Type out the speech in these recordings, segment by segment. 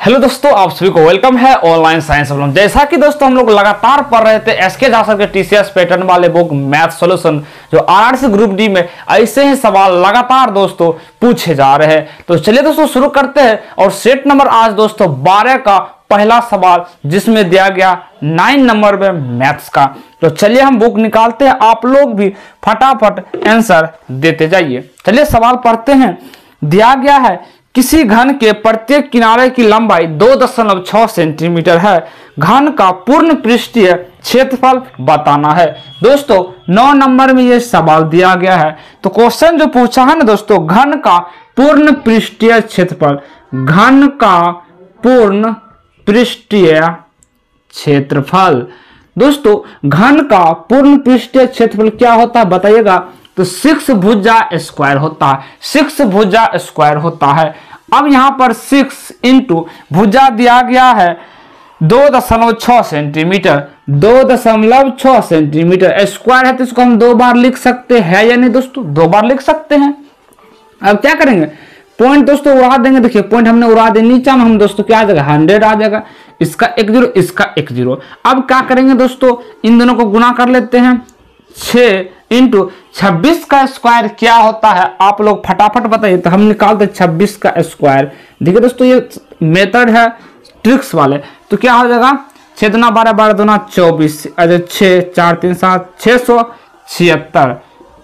Hello दोस्तों, आप सभी को वेलकम है ऑनलाइन साइंस प्रॉब्लम। जैसा कि दोस्तों हम लोग लगातार पढ़ रहे थे एसके जासर के टीसीएस पैटर्न वाले बुक मैथ सॉल्यूशन, जो आरआरसी ग्रुप डी में ऐसे ही सवाल लगातार दोस्तों पूछे जा रहे हैं। तो चलिए दोस्तों शुरू करते हैं। और सेट नंबर आज दोस्तों 12 का पहला सवाल, जिसमें दिया गया 9 नंबर में मैथ्स का। तो चलिए हम बुक निकालते हैं, आप लोग भी फटाफट आंसर देते जाइए। चलिए सवाल पढ़ते हैं। दिया गया है किसी घन के प्रत्येक किनारे की लंबाई 2.6 सेंटीमीटर है, घन का पूर्ण पृष्ठीय क्षेत्रफल बताना है। दोस्तों 9 नंबर में ये सवाल दिया गया है। तो क्वेश्चन जो पूछा है ना दोस्तों, घन का पूर्ण पृष्ठीय क्षेत्रफल, घन का पूर्ण पृष्ठीय क्षेत्रफल। दोस्तों घन का पूर्ण पृष्ठीय क्षेत्रफल क्या होता है बताइएगा। तो 6 भुजा स्क्वायर होता है, 6 भुजा स्क्वायर होता है। अब यहां पर 6 इंटू भुजा दिया गया है 2.6 सेंटीमीटर, 2.6 सेंटीमीटर स्क्वायर है, तो इसको हम 2 बार लिख सकते हैं या नहीं दोस्तों? 2 बार लिख सकते हैं। अब क्या करेंगे, पॉइंट दोस्तों उड़ा देंगे। देखिए पॉइंट हमने उड़ा दे, नीचे में हम दोस्तों क्या आ जाएगा 100 आ जाएगा, इसका 1 0, इसका 1 0। अब क्या करेंगे दोस्तों, इन दोनों को गुना कर लेते हैं। 6 इंटू 26 का स्क्वायर क्या होता है, आप लोग फटाफट बताइए। तो हम निकालते 26 का स्क्वायर। देखिए दोस्तों ये मेथड है ट्रिक्स वाले। तो क्या हो जाएगा, 6 दूना 12, 12 दूना 24, 6 4 3 7 676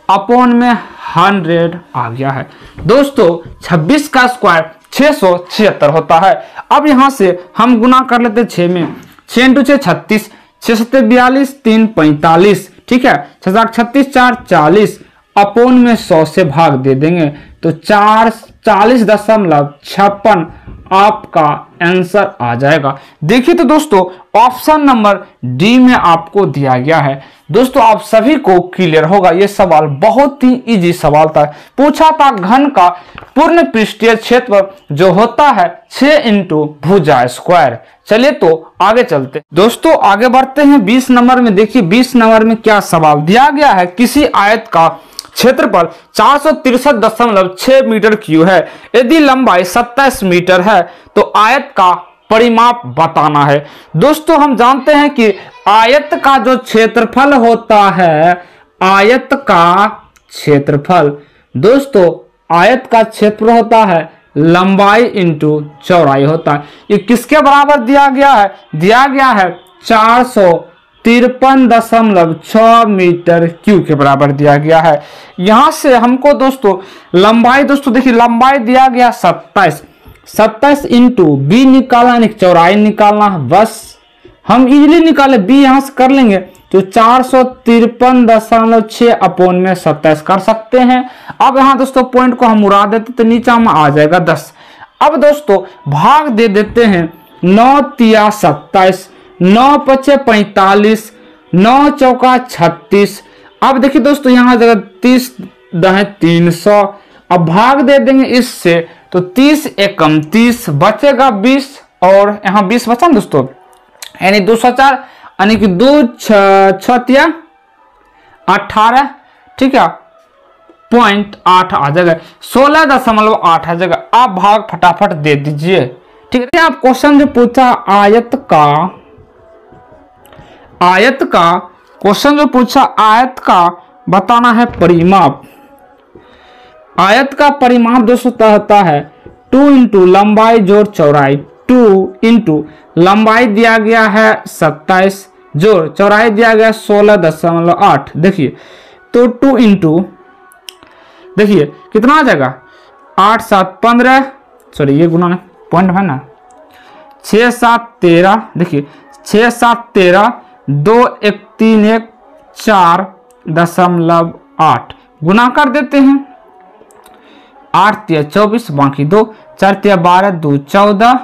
अपॉन में 100 आ गया है। दोस्तों 26 का स्क्वायर 676 होता है। अब यहां से हम गुना कर लेते 6 में, 6 इंटू 6 36, 6 7 42, 3 45, ठीक है। 6 7 36, 4 40 अपॉन में 100 से भाग दे देंगे, तो 40.56 आपका आंसर आ जाएगा। देखिए तो दोस्तों ऑप्शन नंबर डी में आपको दिया गया है। दोस्तों आप सभी को क्लियर होगा, यह सवाल बहुत ही इजी सवाल था। पूछा था घन का पूर्ण पृष्ठीय क्षेत्रफल जो होता है 6 इंटू भुजा स्क्वायर। चलिए तो आगे चलते दोस्तों, आगे बढ़ते हैं 20 नंबर में। देखिए 20 नंबर में क्या सवाल दिया गया है। किसी आयत का क्षेत्रफल 463.6 मीटर क्यूब है, यदि लंबाई 27 मीटर है तो आयत का परिमाप बताना है। दोस्तों हम जानते हैं कि आयत का जो क्षेत्रफल होता है, आयत का क्षेत्रफल, दोस्तों आयत का क्षेत्रफल होता है लंबाई इंटू चौड़ाई होता है। ये किसके बराबर दिया गया है, दिया गया है 453.6 मीटर क्यूब के बराबर दिया गया है। यहां से हमको दोस्तों लंबाई, दोस्तों देखिए लंबाई दिया गया 27 इंटू बी निकालना यानी चौड़ाई निकालना, बस हम इजीली निकाले, बी यहां से कर लेंगे तो 453.6 अपॉन में 27 कर सकते हैं। अब यहां दोस्तों पॉइंट को हम उड़ा देते तो नीचे में आ जाएगा 10। अब दोस्तों भाग दे देते हैं, 9 तिया 27, 9 पचे 45, 9 चौका 36। अब देखिए दोस्तों यहाँ जगह 30 दहे 300। अब भाग दे देंगे इससे तो 30 एकम 30 बचेगा 20, और यहाँ 20 बचा दोस्तों, यानी 204 यानी कि 2 6 18, ठीक है, 0.8 आ जाएगा, 16.8 आ जाएगा। आप भाग फटाफट दे दीजिए, ठीक है। आप क्वेश्चन जो पूछा आयत का क्वेश्चन जो पूछा आयत का बताना है परिमाप। आयत का परिमाप दोस्तों होता है 2 इंटू लंबाई जोड़ चौड़ाई, 2 इंटू लंबाई दिया गया है 27 जोड़ चौड़ाई दिया गया 16.8। देखिए तो 2 इंटू, देखिए कितना आ जाएगा 8 7 15, सॉरी ये गुना पॉइंट है ना, 6 7 13, देखिए 6 7 13, 2 1 3 1 4.8 गुना कर देते हैं, 8 3 24 बाकी 2, 4 3 12, 2 14,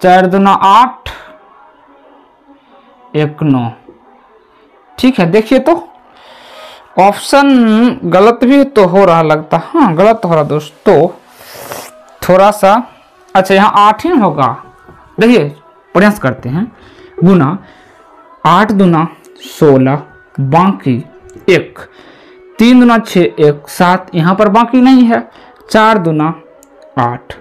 4 दूना 8, 1 9, ठीक है। देखिए तो ऑप्शन गलत भी तो हो रहा लगता, हाँ गलत हो रहा दोस्तों थोड़ा सा। अच्छा यहाँ 8 ही होगा, देखिए प्रयास करते हैं, गुना 8 दूना 16 बाकी 1, 3 दूना 6 1 7, यहाँ पर बाकी नहीं है, 4 दूना 8,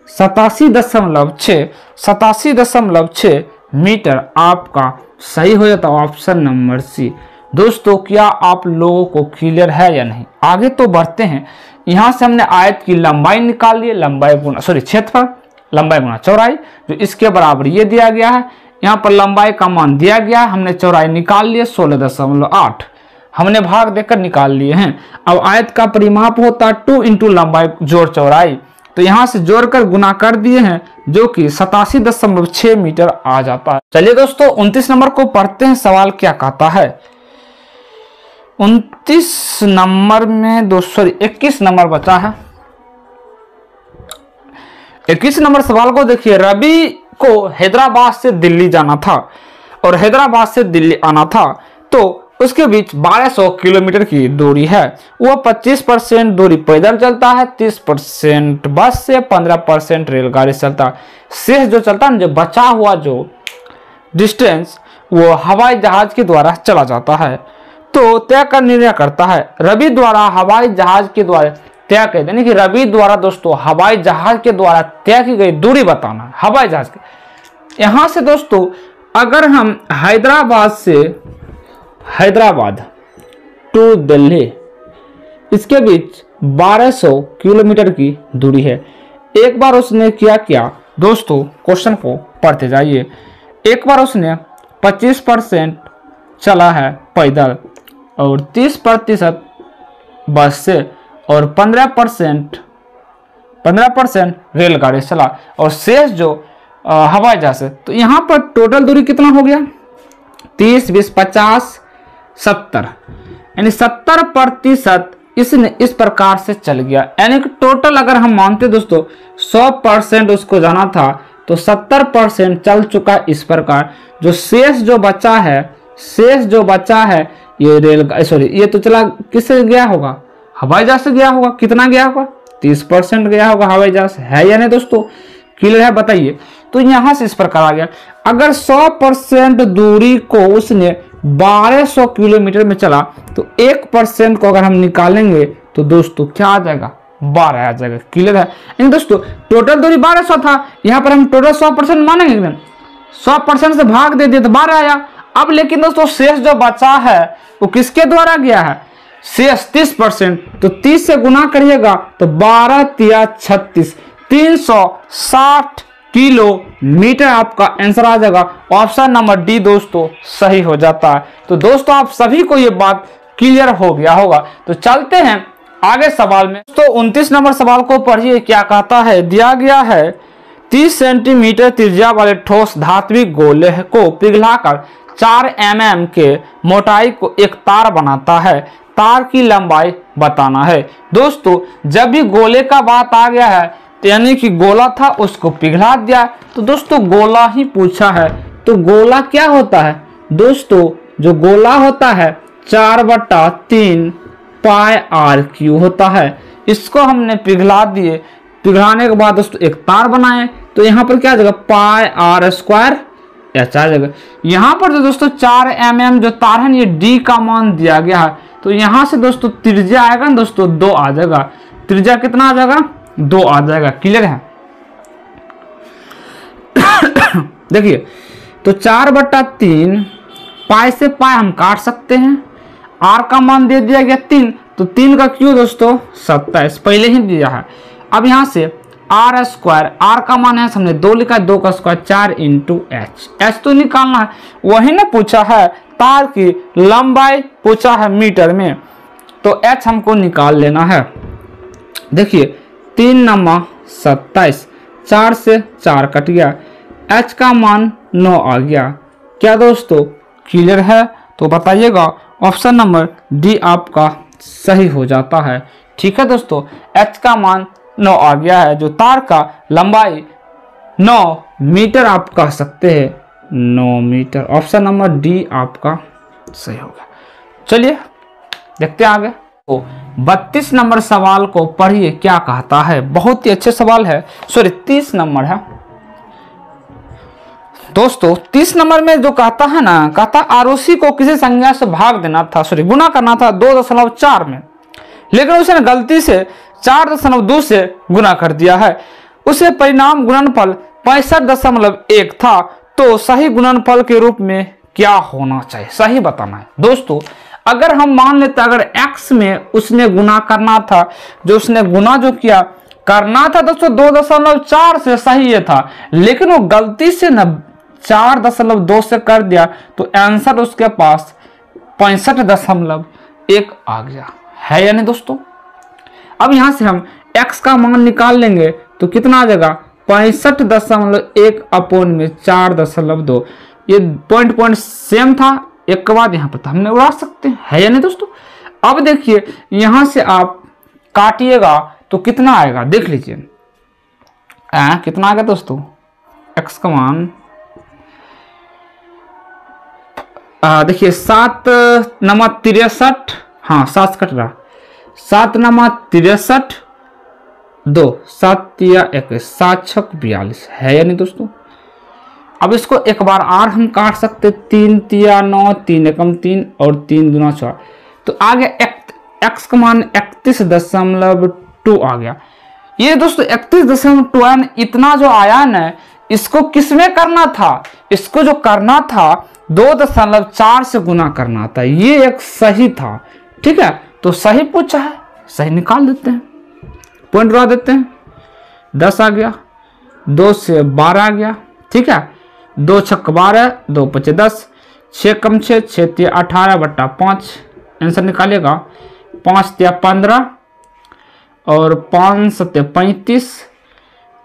87.6 मीटर आपका सही हो जाता है ऑप्शन नंबर सी। दोस्तों क्या आप लोगों को क्लियर है या नहीं? आगे तो बढ़ते हैं। यहाँ से हमने आयत की लंबाई निकाल ली, क्षेत्रफल लंबाई गुना चौड़ाई, जो इसके बराबर ये दिया गया है। यहाँ पर लंबाई का मान दिया गया है, हमने चौड़ाई निकाल लिए 16.8, हमने भाग देकर निकाल लिए हैं। अब आयत का परिमाप होता है 2 इंटू लंबाई जोड़ चौड़ाई, तो यहाँ से जोड़कर गुना कर दिए हैं, जो कि 87.6 मीटर आ जाता है। चलिए दोस्तों 29 नंबर को पढ़ते हैं, सवाल क्या कहता है। 29 नंबर में 21 नंबर बचा है। 21 नंबर सवाल को देखिए। रवि को हैदराबाद से दिल्ली जाना था और हैदराबाद से दिल्ली आना था, तो उसके बीच 1200 किलोमीटर की दूरी है। वह 25% दूरी पैदल चलता है, 30% बस से, 15% रेलगाड़ी से चलता है। शेष जो चलता है, जो बचा हुआ जो डिस्टेंस, वो हवाई जहाज के द्वारा चला जाता है। तो तय कर निर्णय करता है। रवि द्वारा हवाई जहाज के द्वारा तय कर, यानी कि रवि द्वारा दोस्तों हवाई जहाज के द्वारा तय की गई दूरी बताना है हवाई जहाज के। यहां से दोस्तों अगर हम हैदराबाद टू दिल्ली, इसके बीच 1200 किलोमीटर की दूरी है। एक बार उसने क्या दोस्तों, क्वेश्चन को पढ़ते जाइए। एक बार उसने 25% चला है पैदल और 30% बस से और 15% रेलगाड़ी से चला और शेष जो हवाई जहाज से। तो यहाँ पर टोटल दूरी कितना हो गया? 30, 20, 50, 70, यानी 70% इसने इस प्रकार से चल गया। यानी कि टोटल अगर हम मानते दोस्तों 100% उसको जाना था, तो 70% चल चुका इस प्रकार। जो शेष जो बचा है ये ये तो चला किससे गया होगा? हवाई जहाज से गया होगा। कितना गया होगा? 30% गया होगा हवाई जहाज, है या नहीं दोस्तों? क्लियर है? बताइए। तो यहां से इस प्रकार आ गया। अगर 100% दूरी को उसने 1200 किलोमीटर में चला, तो 1% को अगर हम निकालेंगे तो दोस्तों क्या आ जाएगा? 12 आ जाएगा। क्लियर है? इन दोस्तों टोटल दूरी 1200 था, यहाँ पर हम टोटल 100% मानेंगे एकदम। 100% से भाग दे दिए तो 12 आया। अब लेकिन दोस्तों शेष जो बचा है वो किसके द्वारा गया है? शेष 30%, तो 30 से गुना करिएगा तो 12 तिया 36, 360 किलोमीटर आपका आंसर आ जाएगा। ऑप्शन नंबर डी दोस्तों सही हो जाता है। तो दोस्तों आप सभी को ये बात क्लियर हो गया होगा। तो चलते हैं आगे सवाल में। तो 29 नंबर सवाल को पढ़िए, क्या कहता है। दिया गया है 30 सेंटीमीटर त्रिज्या वाले ठोस धात्विक गोले को पिघलाकर 4 mm के मोटाई को एक तार बनाता है। तार की लंबाई बताना है। दोस्तों जब भी गोले का बात आ गया है, यानी कि गोला था उसको पिघला दिया, तो दोस्तों गोला ही पूछा है। तो गोला क्या होता है दोस्तों? जो गोला होता है 4/3 पाई r³ होता है। इसको हमने पिघला दिए। पिघलाने के बाद दोस्तों एक तार बनाए, तो यहाँ पर क्या आ जाएगा? पाई r² h आ जाएगा। यहाँ पर जो दोस्तों 4 mm जो तार है, ये d का मान दिया गया है। तो यहाँ से दोस्तों त्रिज्या आएगा ना दोस्तों 2 आ जाएगा। त्रिज्या कितना आ जाएगा? 2 आ जाएगा। क्लियर है? देखिए तो 4/3 पाई से पाई हम काट सकते हैं। r का मान दे दिया गया 3, तो 3 का क्यों दोस्तों 27 पहले ही दिया है। अब यहाँ से r² r का मान है हमने 2 लिखा है, 2 का स्क्वायर 4 इंटू h तो निकालना है। वही ना पूछा है, तार की लंबाई पूछा है मीटर में, तो h हमको निकाल लेना है। देखिए 3 नमा 27, 4 से 4 कट गया, h का मान 9 आ गया। क्या दोस्तों क्लियर है? तो बताइएगा। ऑप्शन नंबर डी आपका सही हो जाता है। ठीक है दोस्तों, h का मान 9 आ गया है। जो तार का लंबाई 9 मीटर आप कह सकते हैं, 9 मीटर। ऑप्शन नंबर डी आपका सही होगा। चलिए देखते हैं आगे। तो 32 नंबर सवाल को पढ़िए, क्या कहता है। बहुत ही अच्छे सवाल है। 30 नंबर है दोस्तों। 30 नंबर में जो कहता है ना, कहता आरोसी को किसी संख्या से भाग देना था, गुना करना था 2.4 में, लेकिन उसने गलती से 4.2 से गुना कर दिया है। उसे परिणाम गुणनफल 65.1 था, तो सही गुणनफल के रूप में क्या होना चाहिए, सही बताना है। दोस्तों अगर हम मान लेते अगर x में उसने गुना करना था, जो उसने गुना जो किया करना था दोस्तों 2.4 से, सही ये था, लेकिन वो गलती से न 4.2 से कर दिया, तो आंसर उसके पास 65.1 आ गया है या नहीं दोस्तों। अब यहां से हम x का मान निकाल लेंगे तो कितना आ जाएगा 65.1 अपोन में 4.2। ये पॉइंट सेम था, एक के बाद यहाँ पर हमने उड़ा सकते हैं, है या नहीं दोस्तों। अब देखिए यहां से आप काटिएगा तो कितना आएगा, देख लीजिए कितना आ गया दोस्तों, x का मान देखिए 7 नमा 63, हाँ 7 कट रहा, 7 नमा 63, 2 7 या 21, 7 छक 42, है या नहीं दोस्तों। अब इसको एक बार और हम काट सकते, 3 तिया 9, 3 एकम 3 और 3 दूना 4, तो आ गया x का मान 31.2 आ गया। ये दोस्तों 31.2 इतना जो आया ना, इसको किसमें करना था, इसको जो करना था 2.4 से गुना करना था, ये एक सही था, ठीक है। तो सही पूछा है, सही निकाल देते हैं, पॉइंट उड़ा देते हैं, 10 आ गया, 2 से 12 आ गया, ठीक है, 2 छक 12, 2 पचे 10, 6 कम 6, 6 तिया 18/5, आंसर निकालिएगा 5 तिया 15 और 5 सत्य 35,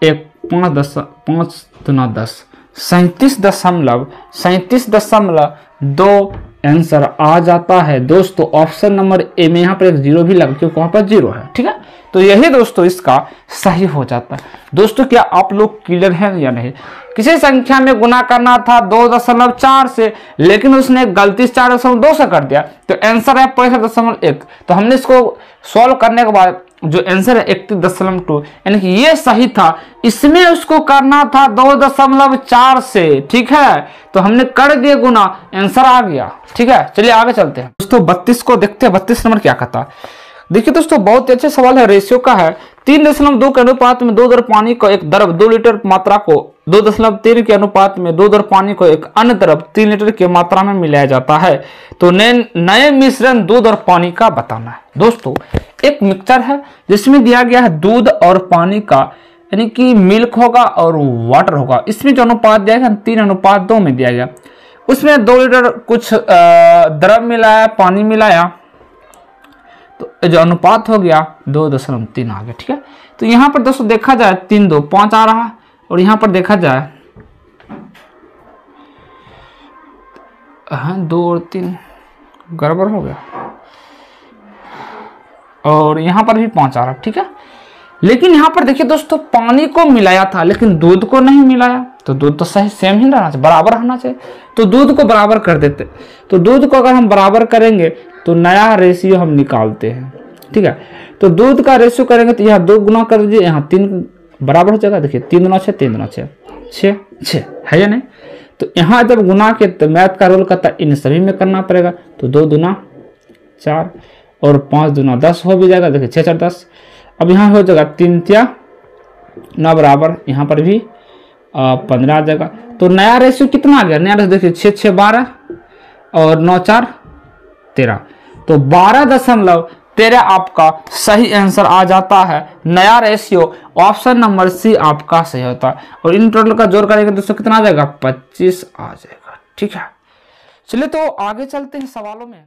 1 5 दूना 10, 37.2 आंसर आ जाता है दोस्तों। ऑप्शन नंबर ए में यहाँ पर एक 0 भी लगा क्योंकि वहां पर 0 है, ठीक है। तो यही दोस्तों इसका सही हो जाता है। दोस्तों क्या आप लोग क्लियर हैं या नहीं। किसी संख्या में गुना करना था 2.4 से, लेकिन उसने गलती से 4.2 से कर दिया, तो आंसर है 65.1। तो हमने इसको सॉल्व करने के बाद जो आंसर है 31.2, यानी कि ये सही था। इसमें उसको करना था 2.4 से, ठीक है, तो हमने कर दिए गुना, आंसर आ गया, ठीक है। चलिए आगे चलते हैं दोस्तों, 32 को देखते हैं। 32 नंबर क्या कहता है, देखिए दोस्तों बहुत ही अच्छा सवाल है, रेशियो का है। 3.2 के अनुपात में 2 दर पानी को एक द्रव 2 लीटर मात्रा को 2.3 के अनुपात में 2 दर पानी को एक अन्य द्रव 3 लीटर की मात्रा में मिलाया जाता है, तो नए मिश्रण 2 दर पानी का बताना है। दोस्तों एक मिक्सचर है जिसमें दिया गया है दूध और पानी का, यानी कि मिल्क होगा और वाटर होगा। इसमें जो अनुपात दिया गया 3:2 में दिया गया, उसमें 2 लीटर कुछ द्रव मिलाया, पानी मिलाया, तो जो अनुपात हो गया 2.3 आ गया, ठीक है। तो यहाँ पर दोस्तों देखा जाए 3 2 5 आ रहा है, और यहाँ पर देखा जाए 2 और 3 गड़बड़ हो गया, और यहाँ पर भी 5 आ रहा है, ठीक है। लेकिन यहाँ पर देखिए दोस्तों पानी को मिलाया था लेकिन दूध को नहीं मिलाया, तो दूध तो सही सेम ही रहना चाहिए, बराबर रहना चाहिए, तो दूध को बराबर कर देते। तो दूध को अगर हम बराबर करेंगे तो नया रेशियो हम निकालते हैं, ठीक है। तो दूध का रेशियो करेंगे तो यहाँ 2 गुना कर दीजिए, यहाँ 3 बराबर हो जाएगा। देखिए 3 दूना 6, 3 दूना 6, 6 6 है या नहीं। तो यहाँ जब गुना के तो मैथ का रोल करता है इन सभी में करना पड़ेगा, तो 2 दूना 4 और 5 दूना 10 हो भी जाएगा। देखिए 6 4 10। अब यहाँ हो जाएगा 3 तिया 9 बराबर, यहाँ पर भी 15 आ जाएगा। तो नया रेशियो कितना आ गया, नया रेशियो देखिए 6 6 12 और 9 4 13, तो 12.13 आपका सही आंसर आ जाता है। नया रेशियो ऑप्शन नंबर सी आपका सही होता है। और इन टोटल का जोड़ करेंगे दोस्तों कितना आ जाएगा, 25 आ जाएगा, ठीक है। चलिए तो आगे चलते हैं सवालों में।